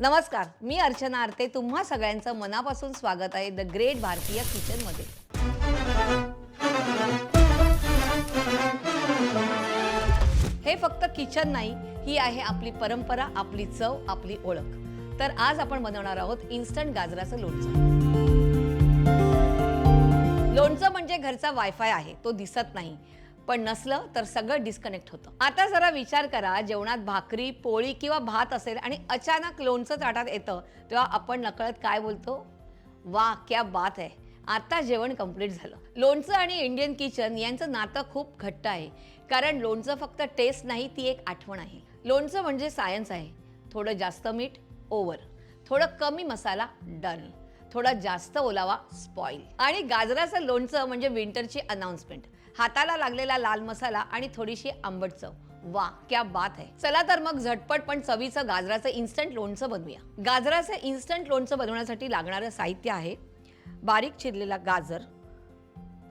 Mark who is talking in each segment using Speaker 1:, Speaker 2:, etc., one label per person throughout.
Speaker 1: नमस्कार, मी अर्चना आरते. तुम्हा सगळ्यांचं मनापासून स्वागत आहे द ग्रेट भारतीय किचन मध्ये. हे फक्त किचन नाही, ही आहे आपली परंपरा, आपली चव, आपली ओळख. तर आज आपण बनवणार आहोत इन्स्टंट गाजराचं लोणचं. लोणचं म्हणजे घरचा वायफाय आहे, तो दिसत नाही. पण नसलं तर सगळं डिस्कनेक्ट होतं. आता जरा विचार करा, जेवणात भाकरी, पोळी किंवा भात असेल आणि अचानक लोणचं ताटात येतं, तेव्हा आपण नकळत काय बोलतो? वाह, क्या बात है, आता जेवण कंप्लीट झालं. लोणचं आणि इंडियन किचन यांचं नातं खूप घट्ट आहे. कारण लोणचं फक्त टेस्ट नाही, ती एक आठवण आहे. लोणचं म्हणजे सायन्स आहे. थोडं जास्त मीठ, ओव्हर. थोडं कमी मसाला, डन. थोडा जास्त ओलावा, स्पॉइल. आणि गाजराचं लोणचं म्हणजे विंटरची अनाउन्समेंट. हाताला लागलेला लाल मसाला आणि थोडीशी आंबट चव. वा, क्या बात है. चला तर मग झटपट पण चवीचं गाजराचं इन्स्टंट लोणचं बनवूया. गाजराचं इन्स्टंट लोणचं बनवण्यासाठी लागणारं साहित्य आहे: बारीक चिरलेला गाजर,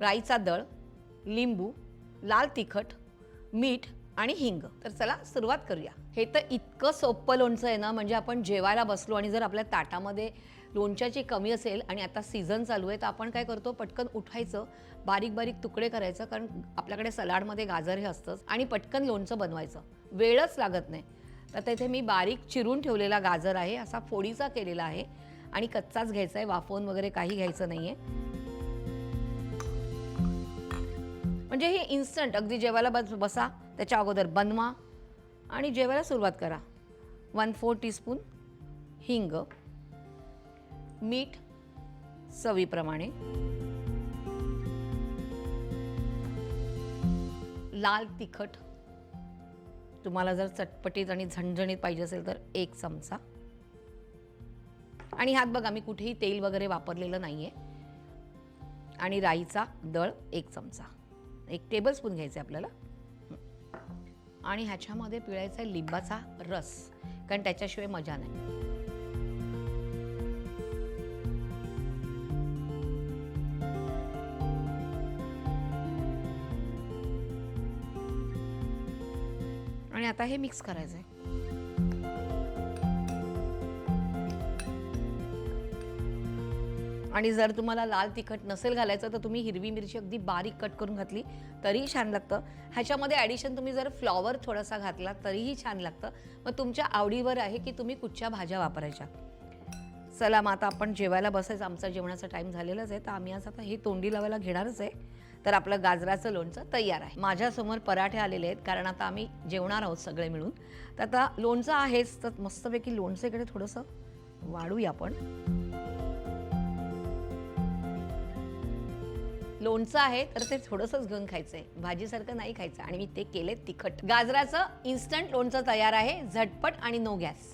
Speaker 1: राईचा दळ, लिंबू, लाल तिखट, मीठ आणि हिंग. तर चला सुरुवात करूया. हे तर इतकं सोपं लोणचं आहे ना, म्हणजे आपण जेवायला बसलो आणि जर आपल्या ताटामध्ये लोणच्याची कमी असेल आणि आता सीझन चालू आहे, तर आपण काय करतो, पटकन उठायचं, बारीक बारीक तुकडे करायचं, कारण आपल्याकडे सलाडमध्ये गाजर हे असतंच, आणि पटकन लोणचं बनवायचं. वेळच लागत नाही. तर तिथे मी बारीक चिरून ठेवलेला गाजर आहे, असा फोडीचा केलेला आहे आणि कच्चाच घ्यायचा आहे, वाफवून वगैरे काही घ्यायचं नाही आहे. म्हणजे हे इन्स्टंट, अगदी जेवायला बसा त्याच्या अगोदर बनवा आणि जेवायला सुरुवात करा. 1/4 टीस्पून हिंग, मीठ चवीप्रमाणे, लाल तिखट, तुम्हाला जर चटपटीत आणि झणझणीत पाहिजे असेल तर 1 चमचा. आणि ह्यात बघा, मी कुठेही तेल वगैरे वापरलेलं नाहीये. आणि राईचा दळ 1 चमचा, 1 टेबलस्पून घ्यायचं आहे आपल्याला. आणि ह्याच्यामध्ये पिळायचा आहे लिंबाचा रस, कारण त्याच्याशिवाय मजा नाही. आणि आता हे मिक्स करायचं आहे. आणि जर तुम्हाला लाल तिखट नसेल घालायचं, तर तुम्ही हिरवी मिरची अगदी बारीक कट करून घातली तरीही छान लागतं. ह्याच्यामध्ये ॲडिशन तुम्ही जर फ्लॉवर थोडासा घातला तरीही छान लागतं. मग तुमच्या आवडीवर आहे की तुम्ही कुठच्या भाज्या वापरायच्या. चला मग आता आपण जेवायला बसायचं. आमचा जेवणाचा टाईम झालेलाच आहे, तर आम्ही आज आता हे तोंडी लावायला घेणारच आहे. तर आपलं गाजराचं लोणचं तयार आहे. माझ्यासमोर पराठे आलेले आहेत, कारण आता आम्ही जेवणार आहोत सगळे मिळून. तर आता लोणचं आहेच, तर मस्तपैकी लोणचं इकडे थोडंसं वाढूया आपण. लोणचं आहे तर ते थोडंसंच घेऊन खायचंय, भाजीसारखं नाही खायचं. आणि मी ते केले तिखट. गाजराचं इन्स्टंट लोणचं तयार आहे, झटपट आणि नो गॅस.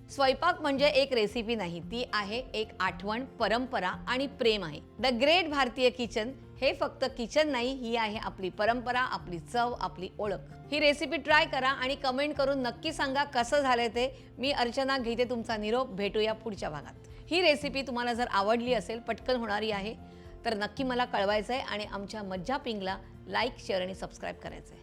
Speaker 1: स्वयंपाक म्हणजे एक रेसिपी नाही, ती आहे एक आठवण, परंपरा आणि प्रेम आहे. द ग्रेट भारतीय किचन हे फक्त किचन नाही, ही आहे आपली परंपरा, आपली चव, आपली ओळख. ही रेसिपी ट्राय करा आणि कमेंट करून नक्की सांगा कसं झालंय ते. मी अर्चना घेते तुमचा निरोप. भेटूया पुढच्या भागात. ही रेसिपी तुम्हाला जर आवडली असेल, पटकन होणारी आहे, तर नक्की मला कळवायचं आहे. आणि आमच्या मज्जा पिंगला लाईक, शेअर आणि सबस्क्राईब करायचं आहे.